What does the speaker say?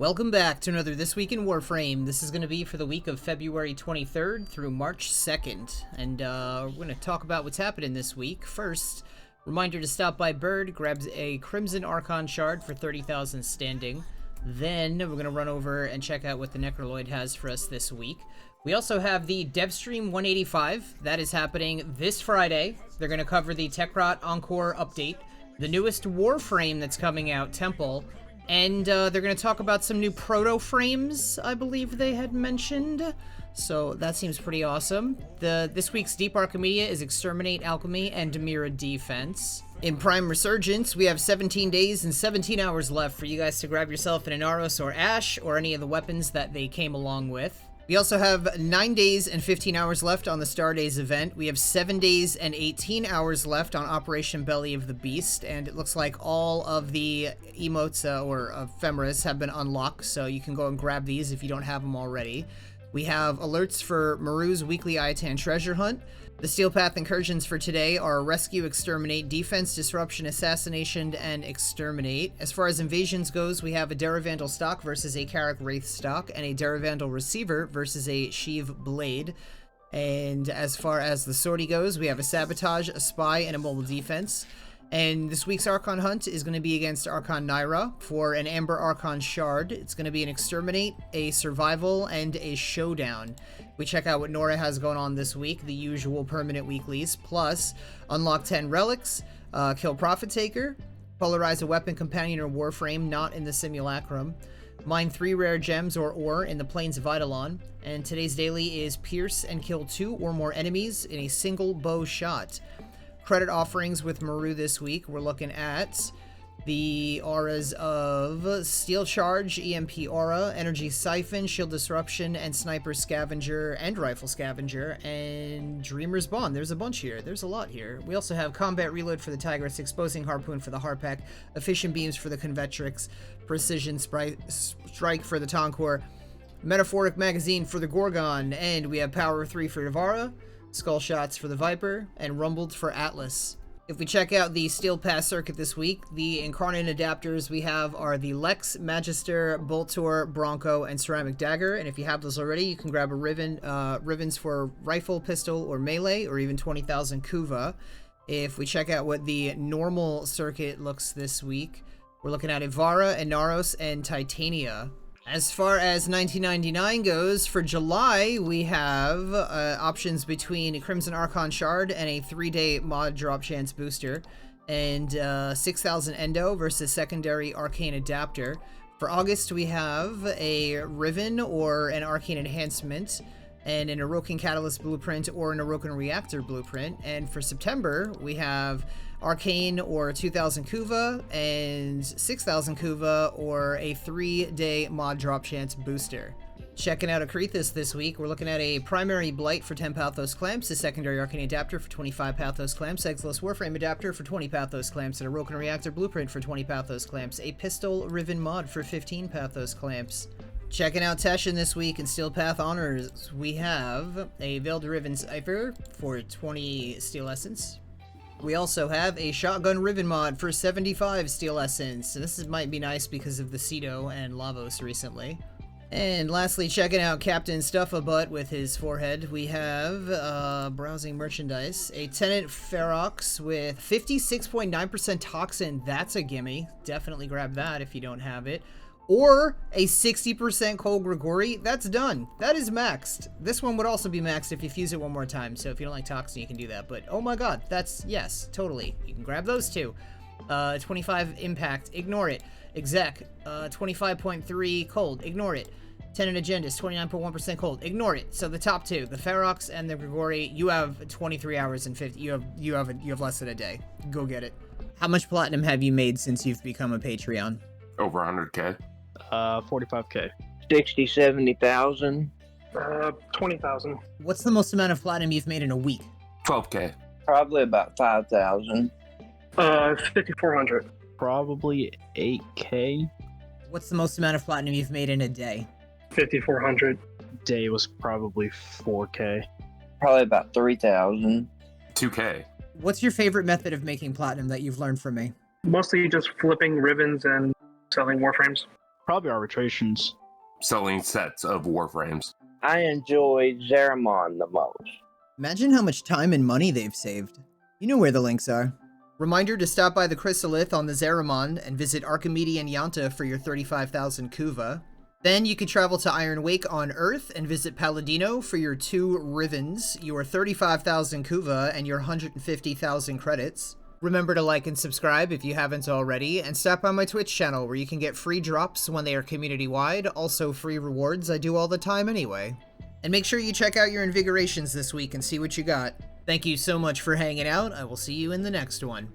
Welcome back to another This Week in Warframe. This is going to be for the week of February 23rd through March 2nd. And we're going to talk about what's happening this week. First, reminder to stop by Bird, grab a Crimson Archon shard for 30,000 standing. Then we're going to run over and check out what the Necroloid has for us this week. We also have the Devstream 185. That is happening this Friday. They're going to cover the Techrot Encore update, the newest Warframe that's coming out, Temple, and they're going to talk about some new Protoframes, I believe they had mentioned. So that seems pretty awesome. This week's Deep Archimedia is Exterminate Alchemy and Demira Defense. In Prime Resurgence, we have 17 days and 17 hours left for you guys to grab yourself an Inaros or Ash or any of the weapons that they came along with. We also have 9 days and 15 hours left on the Star Days event. We have 7 days and 18 hours left on Operation Belly of the Beast, and it looks like all of the emotes or ephemeras have been unlocked, so you can go and grab these if you don't have them already. We have alerts for Maru's weekly Iatan treasure hunt. The Steel Path incursions for today are Rescue, Exterminate, Defense, Disruption, Assassination, and Exterminate. As far as invasions goes, we have a Daravandal stock versus a Carrick Wraith stock, and a Daravandal receiver versus a Sheev Blade. And as far as the sortie goes, we have a Sabotage, a Spy, and a Mobile Defense. And this week's Archon hunt is going to be against Archon Naira for an Amber Archon shard. It's going to be an Exterminate, a Survival, and a Showdown. We check out what Nora has going on this week, the usual permanent weeklies, plus unlock 10 relics, kill Profit Taker, polarize a weapon companion or Warframe not in the simulacrum, mine 3 rare gems or ore in the Plains of Eidolon, and today's daily is pierce and kill 2 or more enemies in a single bow shot. Credit offerings with Maru this week, we're looking at the auras of Steel Charge, EMP Aura, Energy Siphon, Shield Disruption, and Sniper Scavenger, and Rifle Scavenger, and Dreamer's Bond. There's a bunch here. There's a lot here. We also have Combat Reload for the Tigress, Exposing Harpoon for the Harpack, Efficient Beams for the Convetrix, Precision Strike for the Tonkor, Metaphoric Magazine for the Gorgon, and we have Power 3 for Navara, Skull Shots for the Viper, and Rumbled for Atlas. If we check out the Steel Pass circuit this week, the Incarnate adapters we have are the Lex, Magister, Boltor, Bronco, and Ceramic Dagger, and if you have those already, you can grab a ribbons for Rifle, Pistol, or Melee, or even 20,000 Kuva. If we check out what the normal circuit looks this week, we're looking at Ivara, Inaros, and Titania. As far as 1999 goes, for July, we have options between a Crimson Archon Shard and a 3-day mod drop chance booster, and 6,000 Endo versus secondary Arcane Adapter. For August, we have a Riven or an Arcane Enhancement, and an Orokin Catalyst Blueprint or an Orokin Reactor Blueprint. And for September, we have Arcane or 2,000 Kuva and 6,000 Kuva or a 3-day mod drop chance booster. Checking out Acrithis this week, we're looking at a primary Blight for 10 Pathos Clamps, a secondary Arcane Adapter for 25 Pathos Clamps, Exilus Warframe Adapter for 20 Pathos Clamps, and a Orokin Reactor Blueprint for 20 Pathos Clamps, a Pistol Riven mod for 15 Pathos Clamps. Checking out Teshin this week in Steel Path Honors, we have a Veiled Riven Cipher for 20 Steel Essence. We also have a Shotgun Riven mod for 75 Steel Essence, and this might be nice because of the Cedo and Lavos recently. And lastly, checking out Captain Stuffabutt with his forehead, we have, browsing merchandise, a Tenet Ferox with 56.9% Toxin. That's a gimme. Definitely grab that if you don't have it. Or a 60% Cole Grigori. That's done. That is maxed. This one would also be maxed if you fuse it one more time. So if you don't like Toxin, you can do that. But oh my god, that's, yes, totally. You can grab those two. 25 Impact, ignore it. Exec, 25.3 Cold, ignore it. Tenet Agendas, 29.1% Cold, ignore it. So the top two, the Ferox and the Grigori, you have 23 hours and 50. You have less than a day. Go get it. How much platinum have you made since you've become a Patreon? Over 100K. 45K. 60, 70,000. 20,000. What's the most amount of platinum you've made in a week? 12K. Probably about 5,000. 5,400. Probably 8K. What's the most amount of platinum you've made in a day? 5,400. Day was probably 4K. Probably about 3,000. 2K. What's your favorite method of making platinum that you've learned from me? Mostly just flipping ribbons and selling Warframes. Probably arbitrations. Selling sets of Warframes. I enjoy Zeramon the most. Imagine how much time and money they've saved. You know where the links are. Reminder to stop by the Chrysalith on the Zeramon and visit Archimedia and Yanta for your 35,000 Kuva. Then you can travel to Iron Wake on Earth and visit Palladino for your 2 Rivens, your 35,000 Kuva, and your 150,000 credits. Remember to like and subscribe if you haven't already, and stop by my Twitch channel where you can get free drops when they are community-wide, also free rewards I do all the time anyway. And make sure you check out your Invigorations this week and see what you got. Thank you so much for hanging out. I will see you in the next one.